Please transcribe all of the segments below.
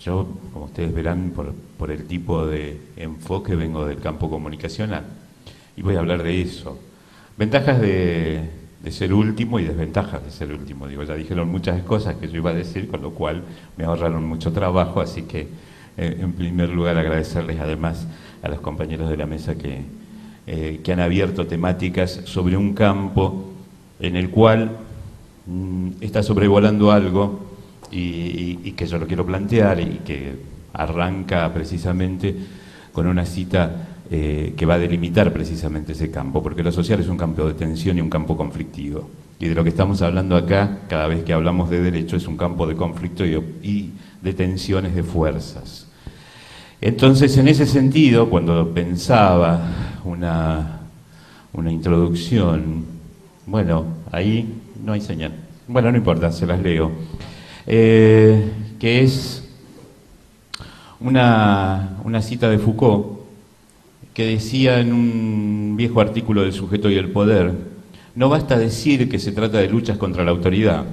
Yo, como ustedes verán, por el tipo de enfoque, vengo del campo comunicacional y voy a hablar de eso. Ventajas de ser último y desventajas de ser último. Digo, ya dijeron muchas cosas que yo iba a decir, con lo cual me ahorraron mucho trabajo, así que en primer lugar agradecerles además a los compañeros de la mesa que han abierto temáticas sobre un campo en el cual está sobrevolando algo y que yo lo quiero plantear y que arranca precisamente con una cita que va a delimitar precisamente ese campo, porque lo social es un campo de tensión y un campo conflictivo. Y de lo que estamos hablando acá, cada vez que hablamos de derecho, es un campo de conflicto y de tensiones de fuerzas. Entonces, en ese sentido, cuando pensaba una introducción, bueno, ahí no hay señal. Bueno, no importa, se las leo. Que es una cita de Foucault, que decía en un viejo artículo del Sujeto y el Poder: no basta decir que se trata de luchas contra la autoridad.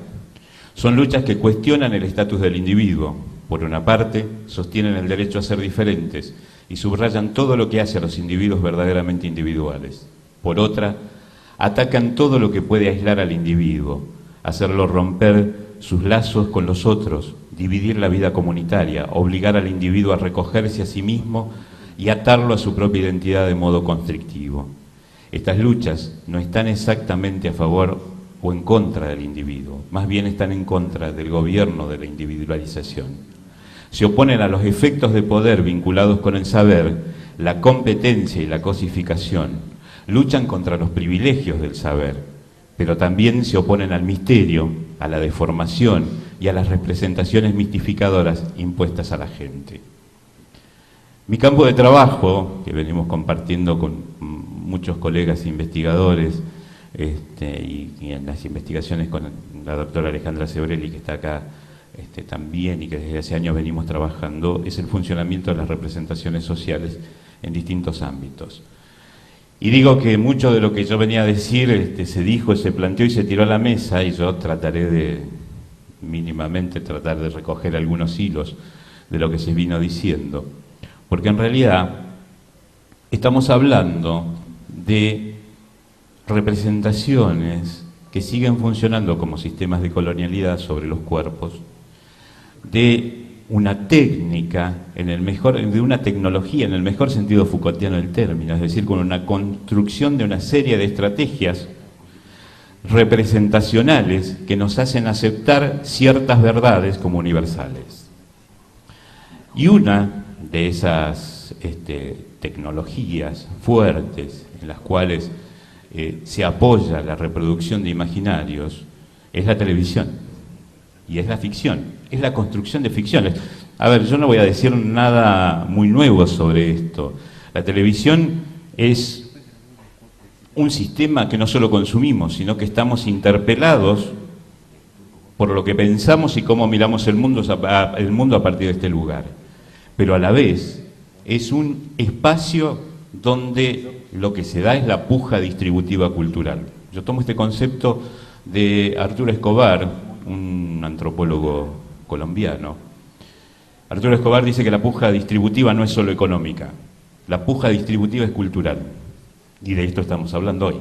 Son luchas que cuestionan el estatus del individuo. Por una parte, sostienen el derecho a ser diferentes y subrayan todo lo que hace a los individuos verdaderamente individuales. Por otra, atacan todo lo que puede aislar al individuo, hacerlo romper sus lazos con los otros, dividir la vida comunitaria, obligar al individuo a recogerse a sí mismo y atarlo a su propia identidad de modo constrictivo. Estas luchas no están exactamente a favor o en contra del individuo, más bien están en contra del gobierno de la individualización. Se oponen a los efectos de poder vinculados con el saber, la competencia y la cosificación. Luchan contra los privilegios del saber, pero también se oponen al misterio, a la deformación y a las representaciones mistificadoras impuestas a la gente. Mi campo de trabajo, que venimos compartiendo con muchos colegas investigadores, y en las investigaciones con la doctora Alejandra Sebrelli, que está acá también y que desde hace años venimos trabajando, es el funcionamiento de las representaciones sociales en distintos ámbitos. Y digo que mucho de lo que yo venía a decir se dijo, se planteó y se tiró a la mesa, y yo trataré de mínimamente tratar de recoger algunos hilos de lo que se vino diciendo, porque en realidad estamos hablando de representaciones que siguen funcionando como sistemas de colonialidad sobre los cuerpos, de una técnica, de una tecnología en el mejor sentido Foucaultiano del término, es decir, con una construcción de una serie de estrategias representacionales que nos hacen aceptar ciertas verdades como universales. Y una de esas tecnologías fuertes en las cuales se apoya la reproducción de imaginarios es la televisión y es la ficción, es la construcción de ficciones. A ver, yo no voy a decir nada muy nuevo sobre esto. La televisión es un sistema que no solo consumimos, sino que estamos interpelados por lo que pensamos y cómo miramos el mundo a partir de este lugar. Pero a la vez es un espacio donde lo que se da es la puja distributiva cultural. Yo tomo este concepto de Arturo Escobar, un antropólogo colombiano. Arturo Escobar dice que la puja distributiva no es solo económica, la puja distributiva es cultural. Y de esto estamos hablando hoy,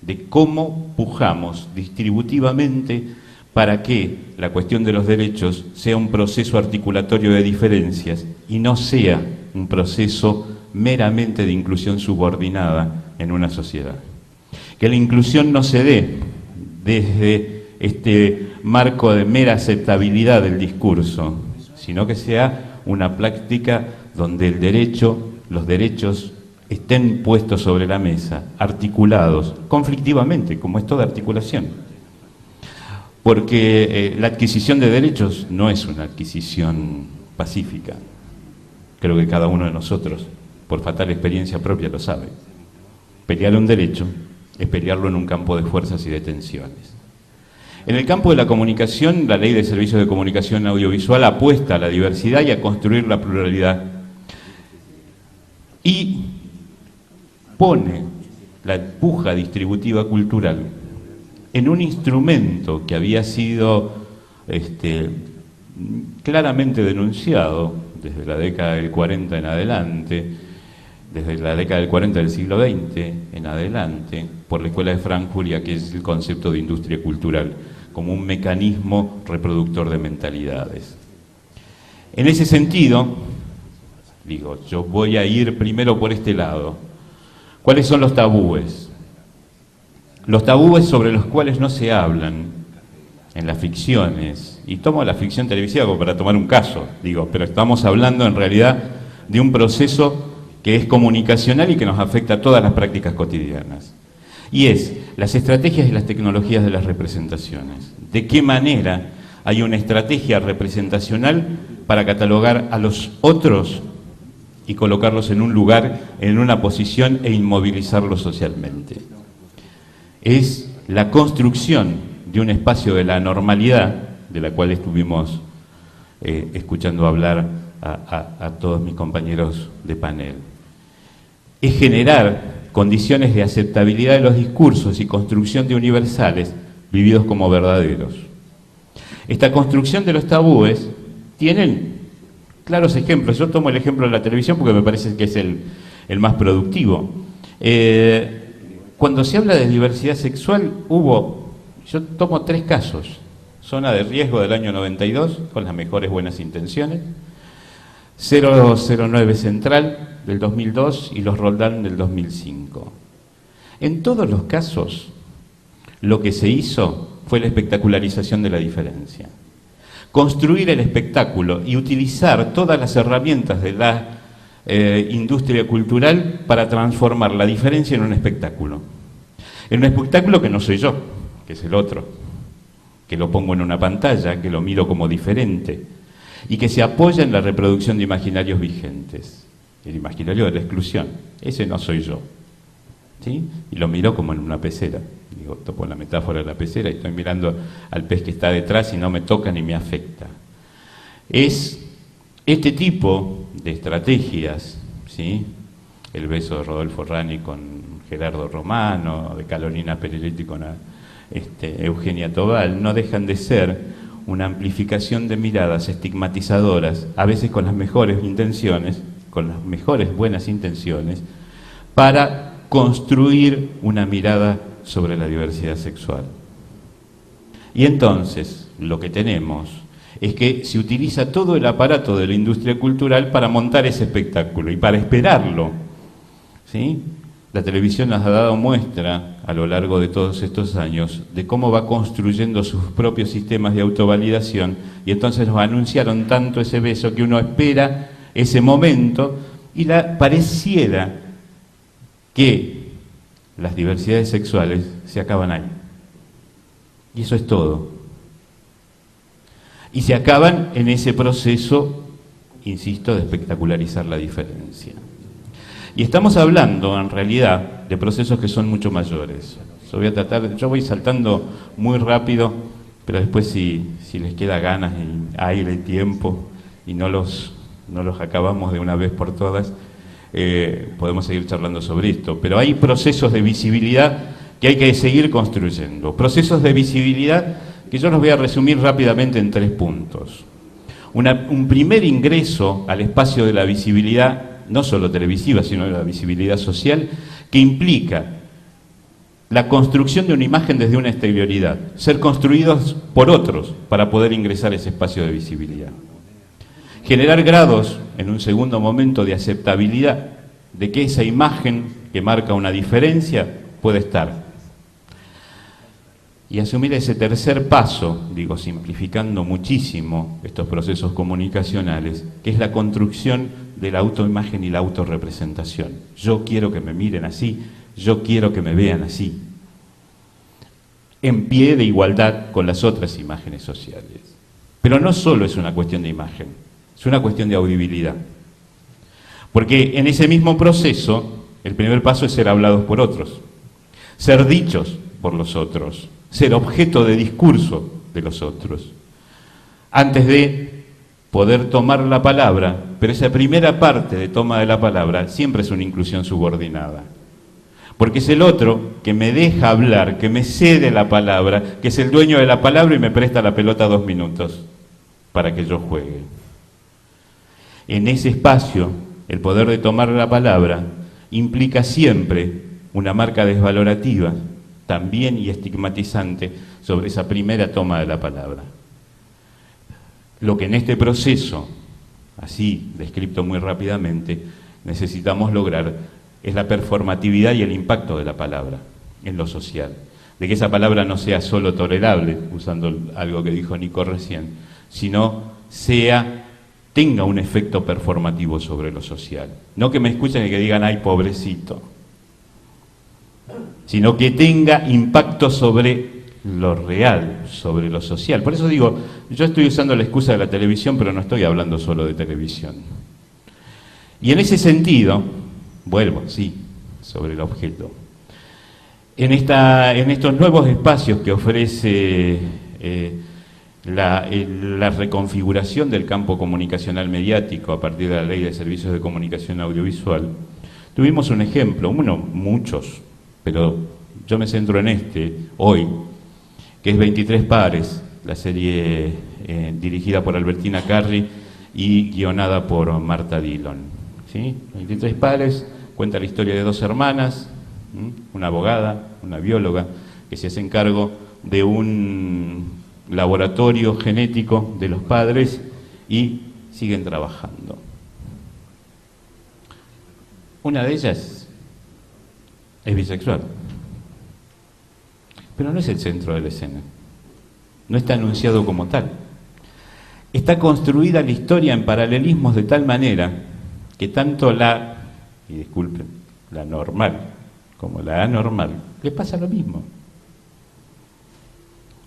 de cómo pujamos distributivamente para que la cuestión de los derechos sea un proceso articulatorio de diferencias y no sea un proceso meramente de inclusión subordinada en una sociedad. Que la inclusión no se dé desde este marco de mera aceptabilidad del discurso, sino que sea una práctica donde los derechos estén puestos sobre la mesa, articulados, conflictivamente, como es toda articulación. Porque la adquisición de derechos no es una adquisición pacífica. Creo que cada uno de nosotros, por fatal experiencia propia, lo sabe. Pelear un derecho es pelearlo en un campo de fuerzas y de tensiones. En el campo de la comunicación, la Ley de Servicios de Comunicación Audiovisual apuesta a la diversidad y a construir la pluralidad. Y pone la puja distributiva cultural en un instrumento que había sido claramente denunciado desde la década del 40 en adelante, desde la década del 40 del siglo XX en adelante, por la Escuela de Frankfurt y que es el concepto de industria cultural, como un mecanismo reproductor de mentalidades. En ese sentido, digo, yo voy a ir primero por este lado. ¿Cuáles son los tabúes? Los tabúes sobre los cuales no se hablan en las ficciones, y tomo la ficción televisiva como para tomar un caso, digo, pero estamos hablando en realidad de un proceso que es comunicacional y que nos afecta a todas las prácticas cotidianas. Y es las estrategias y las tecnologías de las representaciones. ¿De qué manera hay una estrategia representacional para catalogar a los otros y colocarlos en un lugar, en una posición e inmovilizarlos socialmente? Es la construcción de un espacio de la normalidad, de la cual estuvimos escuchando hablar a todos mis compañeros de panel. Es generar condiciones de aceptabilidad de los discursos y construcción de universales vividos como verdaderos. Esta construcción de los tabúes tienen claros ejemplos. Yo tomo el ejemplo de la televisión porque me parece que es el más productivo. Cuando se habla de diversidad sexual, yo tomo 3 casos. Zona de Riesgo del año 92, con las mejores buenas intenciones. 009 Central del 2002 y los Roldán del 2005. En todos los casos, lo que se hizo fue la espectacularización de la diferencia. Construir el espectáculo y utilizar todas las herramientas de la industria cultural para transformar la diferencia en un espectáculo. En un espectáculo que no soy yo, que es el otro, que lo pongo en una pantalla, que lo miro como diferente y que se apoya en la reproducción de imaginarios vigentes. El imaginario de la exclusión, ese no soy yo, ¿sí? Y lo miro como en una pecera. Digo, topo la metáfora de la pecera y estoy mirando al pez que está detrás y no me toca ni me afecta. Es este tipo de estrategias, ¿sí? El beso de Rodolfo Rani con Gerardo Romano, de Carolina Perelletti con Eugenia Tobal, no dejan de ser una amplificación de miradas estigmatizadoras, a veces con las mejores intenciones, con las mejores buenas intenciones, para construir una mirada sobre la diversidad sexual. Y entonces, lo que tenemos es que se utiliza todo el aparato de la industria cultural para montar ese espectáculo y para esperarlo, ¿sí? La televisión nos ha dado muestra a lo largo de todos estos años de cómo va construyendo sus propios sistemas de autovalidación y entonces nos anunciaron tanto ese beso que uno espera ese momento y pareciera que las diversidades sexuales se acaban ahí. Y eso es todo. Y se acaban en ese proceso, insisto, de espectacularizar la diferencia. Y estamos hablando, en realidad, de procesos que son mucho mayores. Yo voy saltando muy rápido, pero después si les queda ganas y aire y tiempo y no los acabamos de una vez por todas, podemos seguir charlando sobre esto. Pero hay procesos de visibilidad que hay que seguir construyendo. Procesos de visibilidad que yo los voy a resumir rápidamente en 3 puntos. Un primer ingreso al espacio de la visibilidad, no solo televisiva, sino de la visibilidad social, que implica la construcción de una imagen desde una exterioridad, ser construidos por otros para poder ingresar a ese espacio de visibilidad. Generar grados, en un segundo momento, de aceptabilidad de que esa imagen que marca una diferencia puede estar. Y asumir ese tercer paso, digo, simplificando muchísimo estos procesos comunicacionales, que es la construcción de la autoimagen y la autorrepresentación. Yo quiero que me miren así, yo quiero que me vean así, en pie de igualdad con las otras imágenes sociales. Pero no solo es una cuestión de imagen, es una cuestión de audibilidad. Porque en ese mismo proceso, el primer paso es ser hablados por otros, ser dichos por los otros, ser objeto de discurso de los otros, antes de poder tomar la palabra. Pero esa primera parte de toma de la palabra siempre es una inclusión subordinada, porque es el otro que me deja hablar, que me cede la palabra, que es el dueño de la palabra y me presta la pelota 2 minutos. para que yo juegue. En ese espacio, el poder de tomar la palabra implica siempre una marca desvalorativa, también y estigmatizante, sobre esa primera toma de la palabra. Lo que en este proceso, así descrito muy rápidamente, necesitamos lograr es la performatividad y el impacto de la palabra en lo social. De que esa palabra no sea solo tolerable, usando algo que dijo Nico recién, sino tenga un efecto performativo sobre lo social. No que me escuchen y que digan, ay, pobrecito, sino que tenga impacto sobre lo real, sobre lo social. Por eso digo, yo estoy usando la excusa de la televisión, pero no estoy hablando solo de televisión. Y en ese sentido, vuelvo, sí, sobre el objeto. En estos nuevos espacios que ofrece la reconfiguración del campo comunicacional mediático a partir de la Ley de Servicios de Comunicación Audiovisual, tuvimos un ejemplo, muchos, pero yo me centro en hoy, que es 23 pares, la serie dirigida por Albertina Carri y guionada por Marta Dillon. ¿Sí? 23 pares cuenta la historia de dos hermanas, una abogada, una bióloga, que se hacen cargo de un laboratorio genético de los padres y siguen trabajando. Una de ellas es bisexual, pero no es el centro de la escena, no está anunciado como tal. Está construida la historia en paralelismos de tal manera que tanto la normal como la anormal le pasa lo mismo.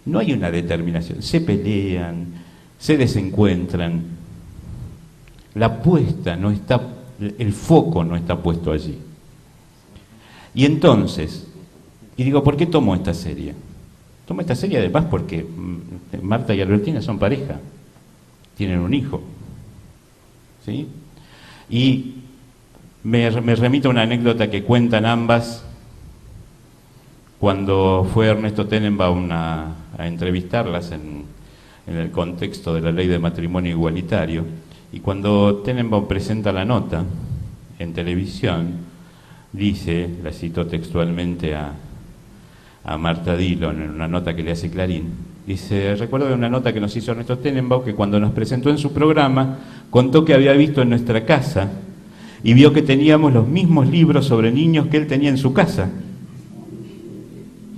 No hay una determinación, se pelean, se desencuentran, el foco no está puesto allí. Y entonces, digo, ¿por qué tomo esta serie? Tomo esta serie además porque Marta y Albertina son pareja, tienen un hijo, ¿sí? Y me remito a una anécdota que cuentan ambas cuando fue Ernesto Tenenbaum a entrevistarlas en el contexto de la Ley de Matrimonio Igualitario, y cuando Tenenbaum presenta la nota en televisión, dice, la cito textualmente a Marta Dillon en una nota que le hace Clarín, dice, recuerdo de una nota que nos hizo Ernesto Tenenbaum, que cuando nos presentó en su programa, contó que había visto en nuestra casa y vio que teníamos los mismos libros sobre niños que él tenía en su casa.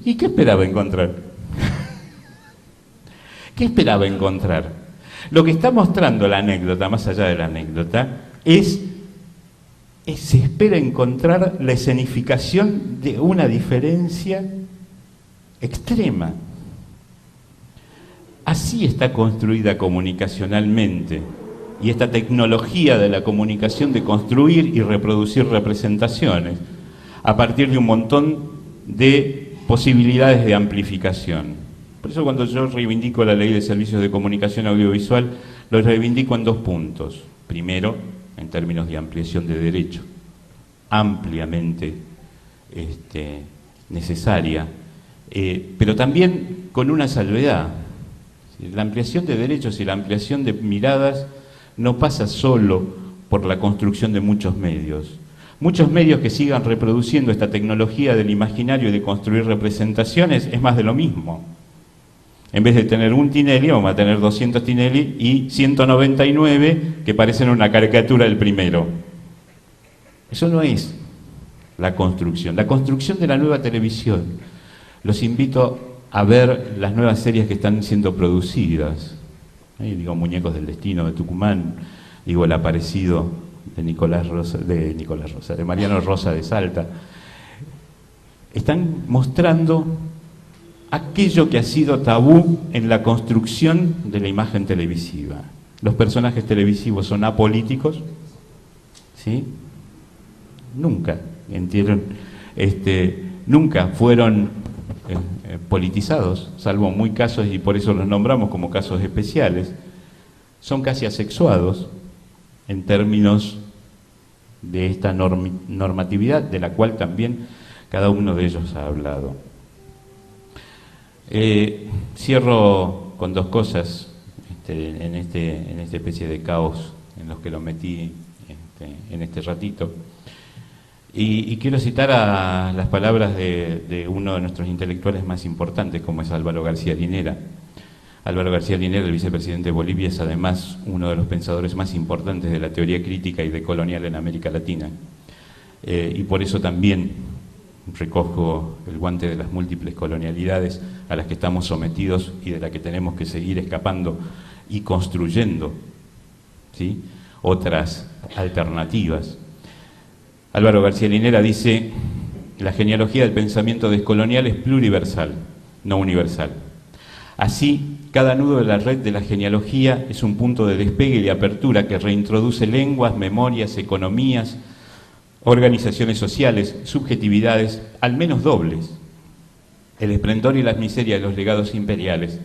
¿Y qué esperaba encontrar? ¿Qué esperaba encontrar? Lo que está mostrando la anécdota, más allá de la anécdota, se espera encontrar la escenificación de una diferencia extrema. Así está construida comunicacionalmente, y esta tecnología de la comunicación de construir y reproducir representaciones a partir de un montón de posibilidades de amplificación. Por eso cuando yo reivindico la Ley de Servicios de Comunicación Audiovisual, lo reivindico en 2 puntos. Primero, en términos de ampliación de derecho, ampliamente necesaria, pero también con una salvedad. La ampliación de derechos y la ampliación de miradas no pasa solo por la construcción de muchos medios. Muchos medios que sigan reproduciendo esta tecnología del imaginario y de construir representaciones es más de lo mismo. En vez de tener un Tinelli, vamos a tener 200 Tinelli y 199 que parecen una caricatura del primero. Eso no es la construcción. La construcción de la nueva televisión. Los invito a ver las nuevas series que están siendo producidas. Digo, Muñecos del Destino de Tucumán, digo, El Aparecido de Mariano Rosa de Salta. Están mostrando aquello que ha sido tabú en la construcción de la imagen televisiva. Los personajes televisivos son apolíticos, ¿sí? Nunca fueron politizados, salvo muy casos, y por eso los nombramos como casos especiales. Son casi asexuados en términos de esta normatividad de la cual también cada uno de ellos ha hablado. Cierro con 2 cosas. en esta especie de caos en los que lo metí en este ratito. Y quiero citar a las palabras de uno de nuestros intelectuales más importantes, como es Álvaro García Linera. Álvaro García Linera, el vicepresidente de Bolivia, es además uno de los pensadores más importantes de la teoría crítica y decolonial en América Latina. Y por eso también recojo el guante de las múltiples colonialidades a las que estamos sometidos y de las que tenemos que seguir escapando y construyendo, ¿sí?, otras alternativas. Álvaro García Linera dice: la genealogía del pensamiento descolonial es pluriversal, no universal. Así, cada nudo de la red de la genealogía es un punto de despegue y de apertura que reintroduce lenguas, memorias, economías, organizaciones sociales, subjetividades, al menos dobles, el esplendor y las miserias de los legados imperiales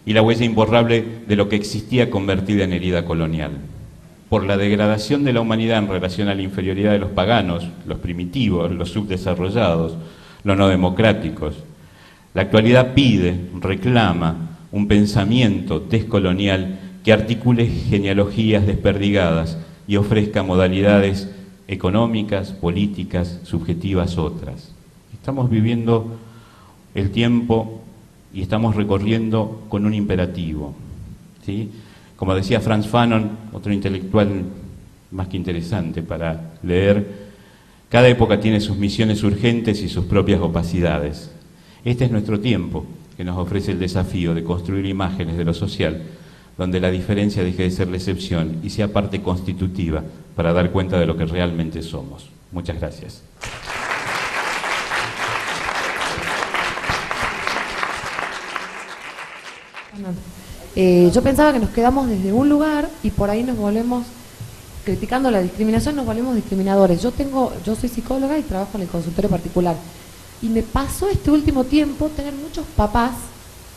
y la huella imborrable de lo que existía convertida en herida colonial. Por la degradación de la humanidad en relación a la inferioridad de los paganos, los primitivos, los subdesarrollados, los no democráticos. La actualidad pide, reclama un pensamiento descolonial que articule genealogías desperdigadas y ofrezca modalidades económicas, políticas, subjetivas otras. Estamos viviendo el tiempo y estamos recorriendo con un imperativo, ¿sí? Como decía Frantz Fanon, otro intelectual más que interesante para leer, cada época tiene sus misiones urgentes y sus propias opacidades. Este es nuestro tiempo, que nos ofrece el desafío de construir imágenes de lo social, donde la diferencia deje de ser la excepción y sea parte constitutiva para dar cuenta de lo que realmente somos. Muchas gracias. Yo pensaba que nos quedamos desde un lugar y por ahí nos volvemos, criticando la discriminación, nos volvemos discriminadores. Yo soy psicóloga y trabajo en el consultorio particular. Y me pasó este último tiempo tener muchos papás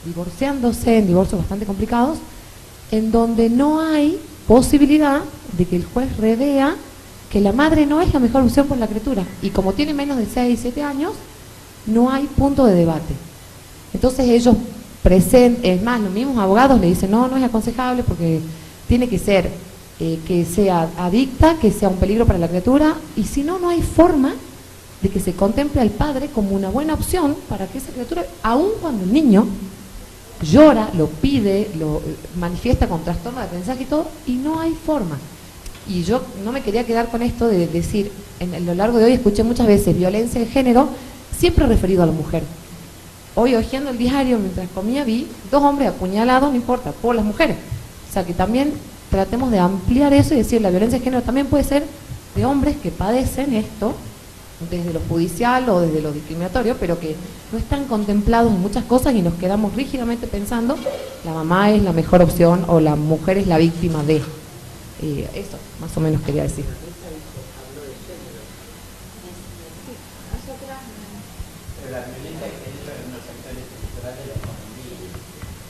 divorciándose en divorcios bastante complicados, en donde no hay posibilidad de que el juez revea que la madre no es la mejor opción por la criatura. Y como tiene menos de 6, 7 años, no hay punto de debate. Entonces ellos es más, los mismos abogados le dicen, no es aconsejable porque tiene que ser que sea adicta, que sea un peligro para la criatura, y si no, no hay forma de que se contemple al padre como una buena opción para que esa criatura, aun cuando el niño llora, lo pide, lo manifiesta con trastorno de aprendizaje y todo, y no hay forma. Y yo no me quería quedar con esto de decir, a lo largo de hoy escuché muchas veces violencia de género, siempre referido a la mujer. Hoy, hojeando el diario, mientras comía, vi 2 hombres apuñalados, no importa, por las mujeres. O sea, que también tratemos de ampliar eso y decir, la violencia de género también puede ser de hombres que padecen esto, desde lo judicial o desde lo discriminatorio, pero que no están contemplados en muchas cosas y nos quedamos rígidamente pensando, la mamá es la mejor opción o la mujer es la víctima de. Eso, más o menos quería decir. La violencia de género es uno de los sectores estructurales de la economía,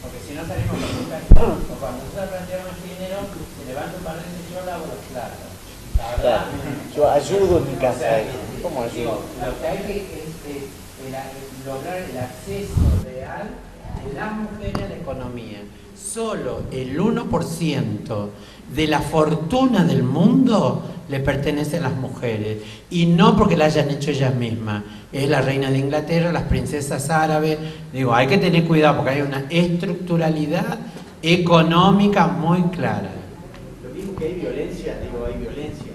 porque si no salimos a buscar, cuando nosotros planteamos el género, se levanta un par de veces, yo lavo los platos. Claro, yo ayudo en mi casa. ¿Cómo ayudo? Lo que hay que es lograr el acceso real de las mujeres a la economía. Solo el 1% de la fortuna del mundo le pertenece a las mujeres, y no porque la hayan hecho ellas mismas. Es la reina de Inglaterra, las princesas árabes. Digo, hay que tener cuidado porque hay una estructuralidad económica muy clara. Lo mismo que hay violencia, hay violencia.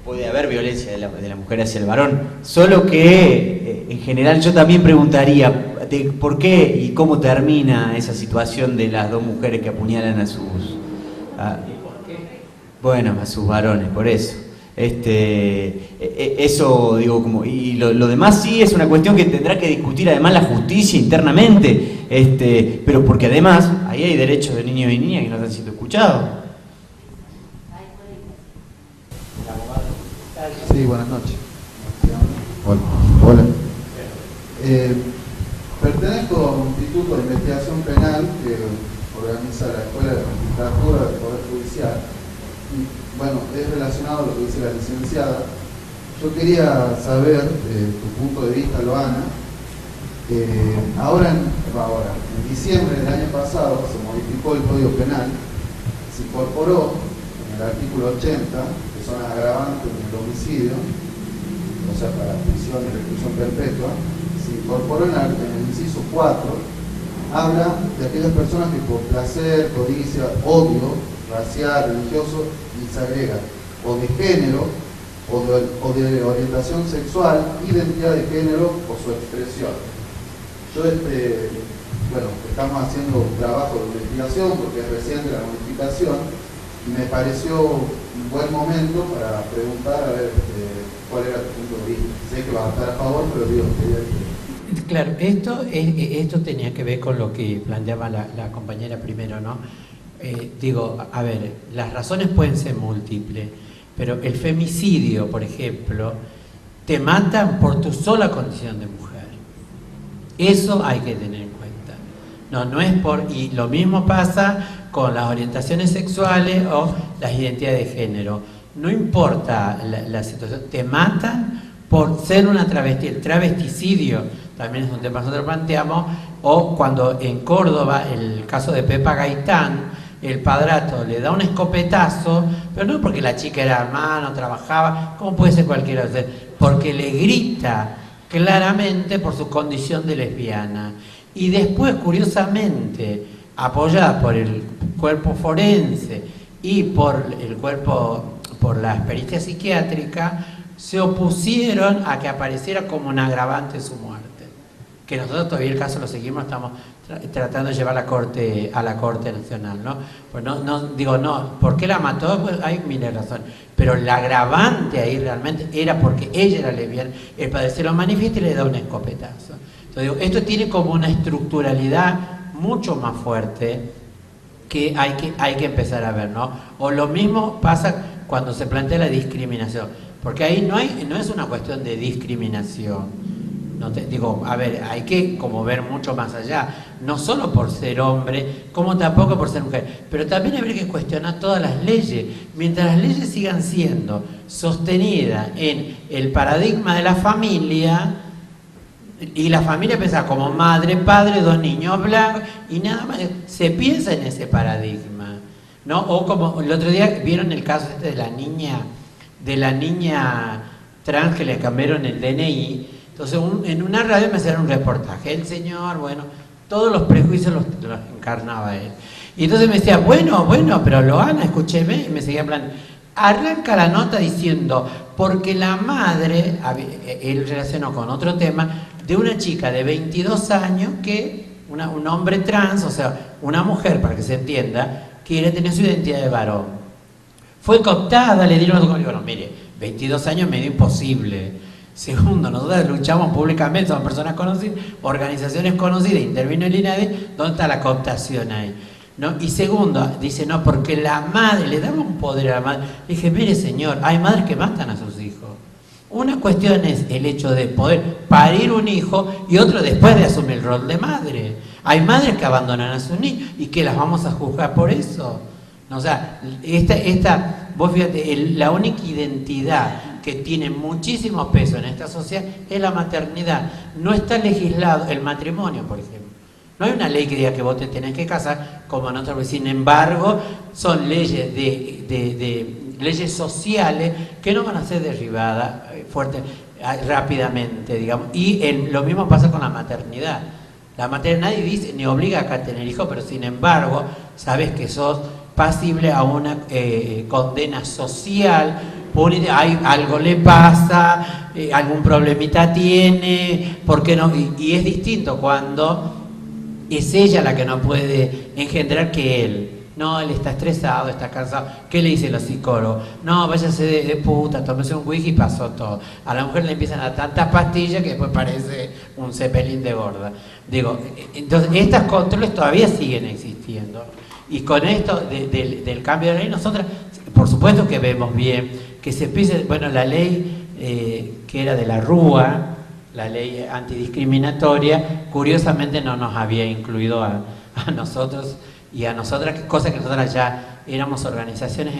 Puede haber violencia de la mujer hacia el varón, solo que en general yo también preguntaría de por qué y cómo termina esa situación de las 2 mujeres que apuñalan a sus varones, por eso. Eso digo, como, y lo demás sí es una cuestión que tendrá que discutir además la justicia internamente, pero porque además ahí hay derechos de niños y niñas que no están siendo escuchados. Sí, buenas noches. Hola. Pertenezco a un instituto de investigación penal que organiza la Escuela de Magistratura del Poder Judicial. Y, bueno, es relacionado a lo que dice la licenciada. Yo quería saber, tu punto de vista, Loana, Ahora, en diciembre del año pasado, se modificó el Código Penal, se incorporó en el artículo 80, que son las agravantes del homicidio, o sea, para prisión y reclusión perpetua, se incorporó en el inciso 4, habla de aquellas personas que por placer, codicia, odio racial, religioso, y se agrega, o de género, o de orientación sexual, identidad de género o su expresión. Yo, estamos haciendo un trabajo de investigación porque es reciente la modificación y me pareció un buen momento para preguntar a ver cuál era tu punto de vista. Sé que vas a estar a favor, pero digo, claro, esto tenía que ver con lo que planteaba la compañera primero, ¿no? A ver, las razones pueden ser múltiples, pero el femicidio, por ejemplo, te matan por tu sola condición de mujer. Eso hay que tener en cuenta. No es por... Y lo mismo pasa con las orientaciones sexuales o las identidades de género. No importa la situación, te matan por ser una travesti. El travesticidio también es un tema que nosotros planteamos, o cuando en Córdoba, el caso de Pepa Gaitán, el padrastro le da un escopetazo, pero no porque la chica era hermana, trabajaba, como puede ser cualquiera, porque le grita claramente por su condición de lesbiana. Y después, curiosamente, apoyada por el cuerpo forense y por el cuerpo, por la pericia psiquiátrica, se opusieron a que apareciera como un agravante su muerte. Que nosotros todavía el caso lo seguimos, estamos tratando de llevar a la Corte Nacional, ¿no? Pues no, ¿por qué la mató? Pues hay miles de razones. Pero el agravante ahí realmente era porque ella era lesbiana, el padre se lo manifiesta y le da un escopetazo. Entonces, esto tiene como una estructuralidad mucho más fuerte que hay que empezar a ver, ¿no? O lo mismo pasa cuando se plantea la discriminación, porque ahí no es una cuestión de discriminación. Hay que como ver mucho más allá, no solo por ser hombre, como tampoco por ser mujer, pero también habría que cuestionar todas las leyes. Mientras las leyes sigan siendo sostenidas en el paradigma de la familia, y la familia piensa como madre, padre, 2 niños blancos, y nada más, se piensa en ese paradigma, ¿no? O como el otro día vieron el caso de la niña trans que le cambiaron el DNI. Entonces, en una radio me hacían un reportaje. El señor, todos los prejuicios los encarnaba él. Y entonces me decía, bueno, pero Loana, escúcheme. Y me seguía hablando. Arranca la nota diciendo, porque la madre, él relacionó con otro tema, de una chica de 22 años que, un hombre trans, o sea, una mujer, para que se entienda, quiere tener su identidad de varón. Fue cooptada, le dieron... Bueno, mire, 22 años medio imposible. Segundo, nosotros luchamos públicamente, somos personas conocidas, organizaciones conocidas, intervino el INADI, ¿dónde está la cooptación ahí? ¿No? Y segundo, dice, no, porque la madre, le daba un poder a la madre. Le dije, mire señor, hay madres que matan a sus hijos. Una cuestión es el hecho de poder parir un hijo y otro después de asumir el rol de madre. Hay madres que abandonan a sus niños y que las vamos a juzgar por eso. No, o sea, vos fíjate, la única identidad que tiene muchísimo peso en esta sociedad es la maternidad. No está legislado el matrimonio, por ejemplo. No hay una ley que diga que vos te tenés que casar como nosotros. Sin embargo, son leyes leyes sociales que no van a ser derribadas rápidamente, digamos. Y lo mismo pasa con la maternidad. La maternidad nadie dice ni obliga acá a tener hijos, pero sin embargo, sabes que sos pasible a una condena social. Algo le pasa, algún problemita tiene, ¿por qué no? Y es distinto cuando es ella la que no puede engendrar que él. No, él está estresado, está cansado. ¿Qué le dicen los psicólogos? No, váyase de puta, tómese un whisky y pasó todo. A la mujer le empiezan a dar tantas pastillas que después parece un cepelín de gorda. Entonces, estos controles todavía siguen existiendo. Y con esto del cambio de ley, nosotras, por supuesto que vemos bien que se empiece, la ley que era de la Rúa, la ley antidiscriminatoria, curiosamente no nos había incluido a nosotros y a nosotras, cosa que nosotras ya éramos organizaciones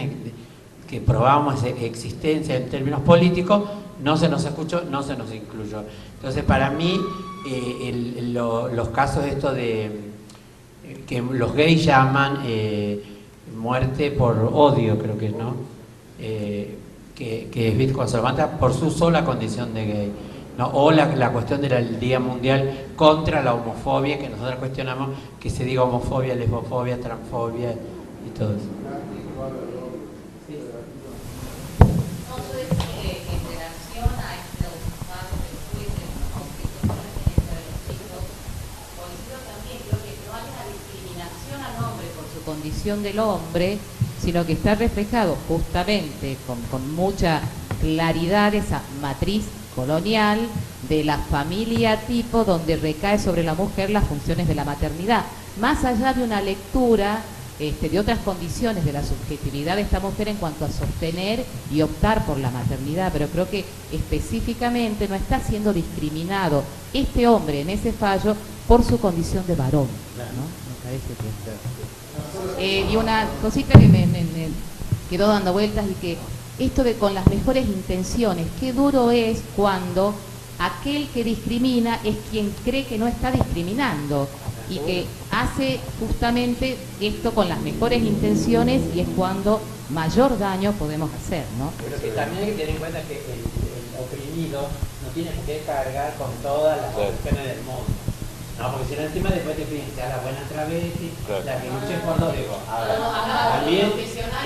que probábamos existencia en términos políticos, no se nos escuchó, no se nos incluyó. Entonces, para mí, los casos estos de que los gays llaman muerte por odio, creo que es, ¿no? Que es visto cuando se levanta por su sola condición de gay, ¿no? O la cuestión del Día Mundial contra la homofobia, que nosotros cuestionamos que se diga homofobia, lesbofobia, transfobia y todo eso. Condición del hombre, sino que está reflejado justamente con mucha claridad esa matriz colonial de la familia tipo, donde recae sobre la mujer las funciones de la maternidad, más allá de una lectura de otras condiciones de la subjetividad de esta mujer en cuanto a sostener y optar por la maternidad, pero creo que específicamente no está siendo discriminado este hombre en ese fallo por su condición de varón, ¿no? Me parece que... y una cosita que me quedó dando vueltas, y que esto de con las mejores intenciones, qué duro es cuando aquel que discrimina es quien cree que no está discriminando y que hace justamente esto con las mejores intenciones, y es cuando mayor daño podemos hacer, ¿no? Pero que también hay que tener en cuenta que el oprimido no tiene que cargar con todas las cuestiones del mundo. No, porque si no encima después te piden que sea la buena travesti, la que luche por los digo. Ahora, también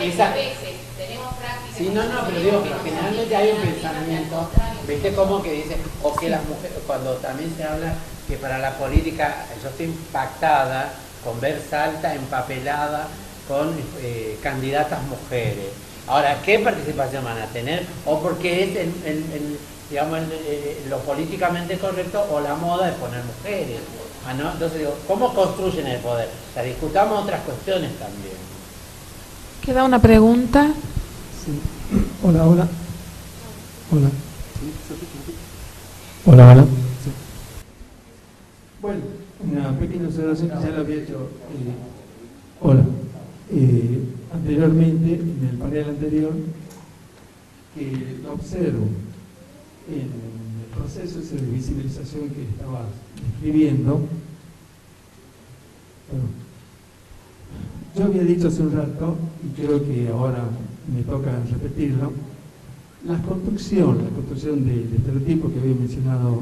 esa... tenemos prácticas. Sí, no, pero digo que generalmente hay un pensamiento, ¿viste cómo que dice? O que las mujeres, cuando también se habla que para la política, yo estoy impactada con ver Salta empapelada con candidatas mujeres. Ahora, ¿qué participación van a tener? O porque es digamos, lo políticamente correcto o la moda de poner mujeres. ¿No? Entonces digo, ¿cómo construyen el poder? O sea, discutamos otras cuestiones también. ¿Queda una pregunta? Sí. Hola. Hola. Sí. Bueno, una pequeña observación que ya lo había hecho. Anteriormente, en el panel anterior, que lo observo en el proceso ese de visibilización que estaba describiendo. Yo había dicho hace un rato, y creo que ahora me toca repetirlo, la construcción del estereotipo que había mencionado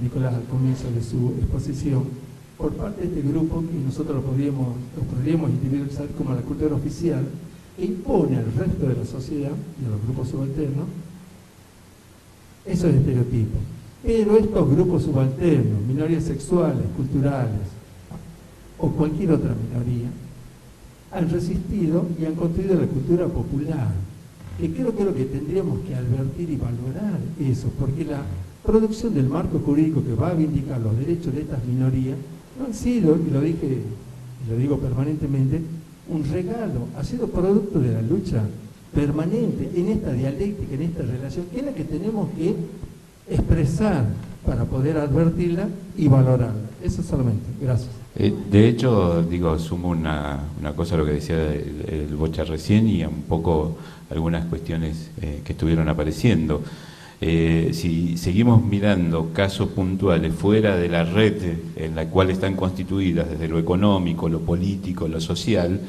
Nicolás al comienzo de su exposición, por parte de este grupo que nosotros lo podríamos individualizar como la cultura oficial, que impone al resto de la sociedad y a los grupos subalternos esos estereotipos. Pero estos grupos subalternos, minorías sexuales, culturales o cualquier otra minoría, han resistido y han construido la cultura popular, que creo que es lo que tendríamos que advertir y valorar eso, porque la producción del marco jurídico que va a vindicar los derechos de estas minorías no han sido, y lo dije y lo digo permanentemente, un regalo, ha sido producto de la lucha permanente en esta dialéctica, en esta relación, que es la que tenemos que expresar para poder advertirla y valorarla. Eso solamente. Gracias. De hecho, sumo una cosa a lo que decía el Bocha recién y a un poco algunas cuestiones que estuvieron apareciendo. Si seguimos mirando casos puntuales fuera de la red en la cual están constituidas desde lo económico, lo político, lo social,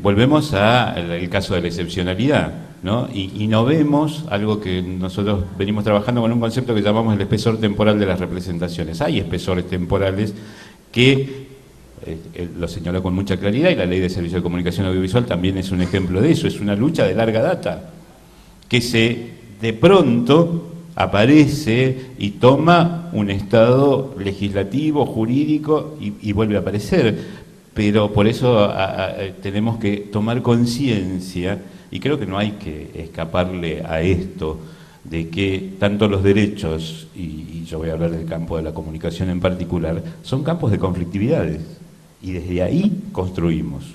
volvemos al caso de la excepcionalidad, ¿no? Y no vemos algo que nosotros venimos trabajando con un concepto que llamamos el espesor temporal de las representaciones. Hay espesores temporales que lo señala con mucha claridad, y la Ley de Servicio de Comunicación Audiovisual también es un ejemplo de eso. Es una lucha de larga data que de pronto aparece y toma un estado legislativo, jurídico y vuelve a aparecer. Pero por eso tenemos que tomar conciencia, y creo que no hay que escaparle a esto, de que tanto los derechos, y yo voy a hablar del campo de la comunicación en particular, son campos de conflictividades, y desde ahí construimos.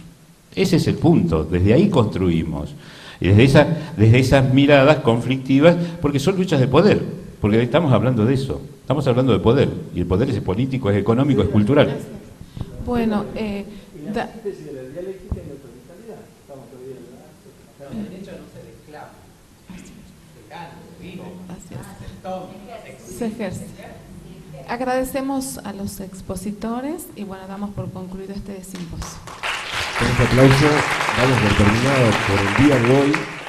Ese es el punto, desde ahí construimos. Y desde esas miradas conflictivas, porque son luchas de poder, porque estamos hablando de eso, estamos hablando de poder, y el poder es político, es económico, es cultural. Bueno, se ejerce. Agradecemos a los expositores y bueno, damos por concluido este simposio. Con este aplauso damos por terminado por el día de hoy